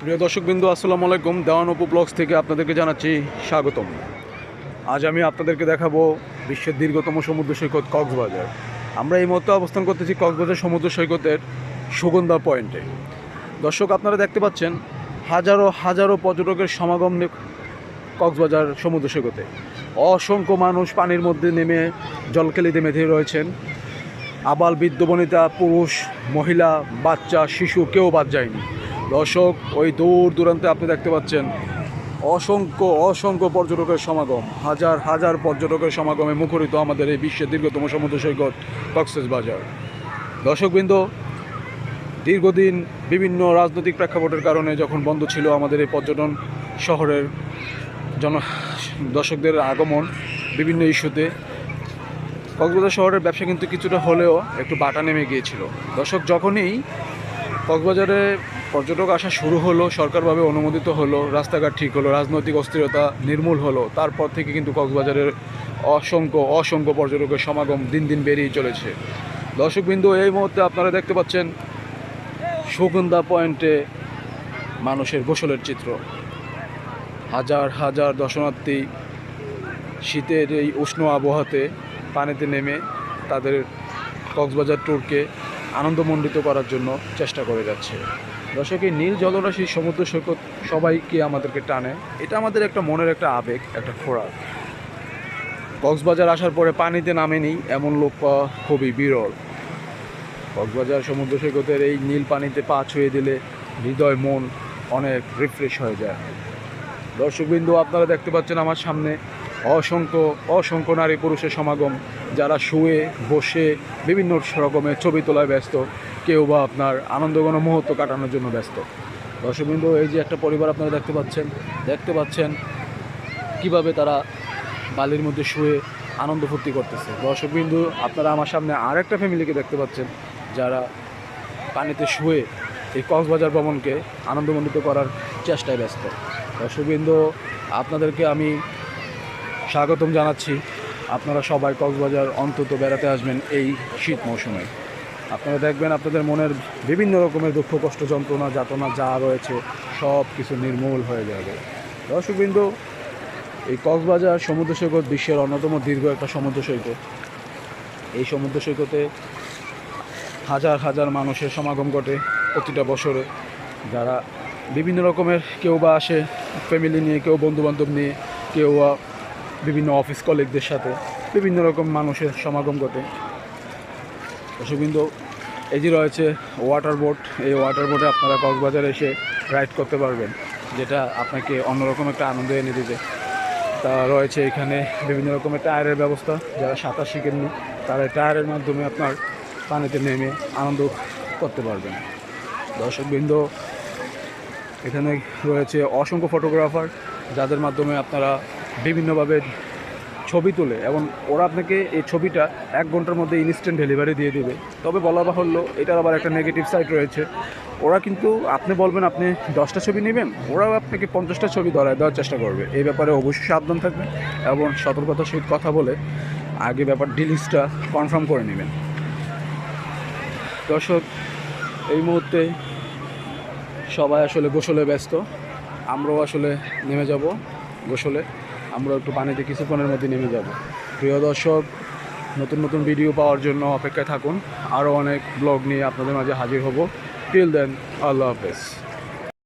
প্রিয় দর্শকবৃন্দ, আসসালামু আলাইকুম। দেওয়ান অপু ব্লগস থেকে আপনাদেরকে জানাচ্ছি স্বাগতম। আজ আমি আপনাদেরকে দেখাবো বিশ্বের দীর্ঘতম সমুদ্র সৈকত কক্সবাজার। আমরা এই মুহূর্তে অবস্থান করতেছি কক্সবাজার সমুদ্র সৈকতের সুগন্ধা পয়েন্টে। দর্শক, আপনারা দেখতে পাচ্ছেন হাজারো হাজারো পর্যটকের সমাগম কক্সবাজার সমুদ্র সৈকতে। অসংখ্য মানুষ পানির মধ্যে নেমে জলকেলিতে মেতে রয়েছেন। আবাল বৃদ্ধ বনিতা, পুরুষ মহিলা, বাচ্চা শিশু কেউ বাদ যায়নি। দর্শক, ওই দূর দূরান্তে আপনি দেখতে পাচ্ছেন অসংখ্য অসংখ্য পর্যটকের সমাগম। হাজার হাজার পর্যটকের সমাগমে মুখরিত আমাদের এই বিশ্বের দীর্ঘতম সমুদ্র সৈকত কক্সবাজার। দর্শকবৃন্দ, দীর্ঘদিন বিভিন্ন রাজনৈতিক প্রেক্ষাপটের কারণে যখন বন্ধ ছিল আমাদের এই পর্যটন শহরের দর্শকদের আগমন বিভিন্ন ইস্যুতে, কক্সবাজার শহরের ব্যবসা কিন্তু কিছুটা হলেও একটু বাটা নেমে গিয়েছিল। দর্শক, যখনই কক্সবাজারে পর্যটক আসা শুরু হলো, সরকারভাবে অনুমোদিত হলো, রাস্তাঘাট ঠিক হলো, রাজনৈতিক অস্থিরতা নির্মূল হলো, তারপর থেকে কিন্তু কক্সবাজারের অসংখ্য অসংখ্য পর্যটকের সমাগম দিন দিন বেরিয়ে চলেছে। দর্শকবৃন্দ, এই মুহূর্তে আপনারা দেখতে পাচ্ছেন সুগন্ধা পয়েন্টে মানুষের গোসলের চিত্র। হাজার হাজার দর্শনার্থী শীতের এই উষ্ণ আবহাওয়াতে পানিতে নেমে তাদের কক্সবাজার ট্যুরকে আনন্দমণ্ডিত করার জন্য চেষ্টা করে যাচ্ছে। দর্শক, এই নীল জলরাশি সমুদ্র সৈকত সবাইকে আমাদেরকে টানে। এটা আমাদের একটা মনের একটা আবেগ, একটা খোরাক। কক্সবাজার আসার পরে পানিতে নামেনি এমন লোক পাওয়া খুবই বিরল। কক্সবাজার সমুদ্র সৈকতের এই নীল পানিতে পা ছুঁয়ে দিলে হৃদয় মন অনেক রিফ্রেশ হয়ে যায়। দর্শকবৃন্দ, আপনারা দেখতে পাচ্ছেন আমার সামনে অসংখ্য অসংখ্য নারী পুরুষের সমাগম, যারা শুয়ে বসে বিভিন্ন রকমের ছবি তোলায় ব্যস্ত, কেউ বা আপনার আনন্দঘন মুহূর্ত কাটানোর জন্য ব্যস্ত। দর্শকবৃন্দ, এই যে একটা পরিবার আপনারা দেখতে পাচ্ছেন কিভাবে তারা বালির মধ্যে শুয়ে আনন্দ ফুর্তি করতেছে। দর্শকবৃন্দ, আপনারা আমার সামনে আরেকটা ফ্যামিলিকে দেখতে পাচ্ছেন, যারা পানিতে শুয়ে এই কক্সবাজার ভ্রমণকে আনন্দমণ্ডিত করার চেষ্টায় ব্যস্ত। দর্শকবৃন্দ, আপনাদেরকে আমি স্বাগতম জানাচ্ছি। আপনারা সবাই কক্সবাজার অন্তত বেড়াতে আসবেন এই শীত মৌসুমে। আপনারা দেখবেন আপনাদের মনের বিভিন্ন রকমের দুঃখ কষ্ট যন্ত্রণা যাতনা যা রয়েছে সব কিছু নির্মূল হয়ে যাবে। দর্শকবৃন্দ, এই কক্সবাজার সমুদ্র সৈকত বিশ্বের অন্যতম দীর্ঘ একটা সমুদ্র সৈকত। এই সমুদ্র সৈকতে হাজার হাজার মানুষের সমাগম ঘটে প্রতিটা বছরে, যারা বিভিন্ন রকমের, কেউ বা আসে ফ্যামিলি নিয়ে, কেউ বন্ধুবান্ধব নিয়ে, কেউ বিভিন্ন অফিস কলিগদের সাথে, বিভিন্ন রকম মানুষের সমাগম ঘটে। দর্শকবৃন্দ, এই যে রয়েছে ওয়াটার বোট, এই ওয়াটার বোটে আপনারা কক্সবাজারে এসে রাইড করতে পারবেন, যেটা আপনাকে অন্যরকম একটা আনন্দ এনে দেবে। তা রয়েছে এখানে বিভিন্ন রকমের টায়ারের ব্যবস্থা, যারা সাঁতার শিখেননি তারা টায়ারের মাধ্যমে আপনার পানিতে নেমে আনন্দ করতে পারবেন। দর্শকবৃন্দ, এখানে রয়েছে অসংখ্য ফটোগ্রাফার, যাদের মাধ্যমে আপনারা বিভিন্নভাবে ছবি তোলে এবং ওরা আপনাকে এই ছবিটা 1 ঘন্টার মধ্যে ইনস্ট্যান্ট ডেলিভারি দিয়ে দেবে। তবে বলা বাহুল্য, এটার আবার একটা নেগেটিভ সাইড রয়েছে। ওরা কিন্তু আপনি বলবেন আপনি 10টা ছবি নেবেন, ওরাও আপনাকে 50টা ছবি দেওয়ার চেষ্টা করবে। এই ব্যাপারে অবশ্যই সাবধান থাকবেন এবং সতর্কতার সহিত কথা বলে আগে ব্যাপার ডিলিংসটা কনফার্ম করে নেবেন। দর্শক, এই মুহূর্তে সবাই আসলে গোসলে ব্যস্ত। আমরাও আসলে নেমে যাব গোসলে। আমরা একটু পানিতে কিছুক্ষণের মধ্যে নেমে যাব। প্রিয় দর্শক, নতুন নতুন ভিডিও পাওয়ার জন্য অপেক্ষায় থাকুন। আরও অনেক ব্লগ নিয়ে আপনাদের মাঝে হাজির হব। টিল দেন, আল্লাহ হাফেজ।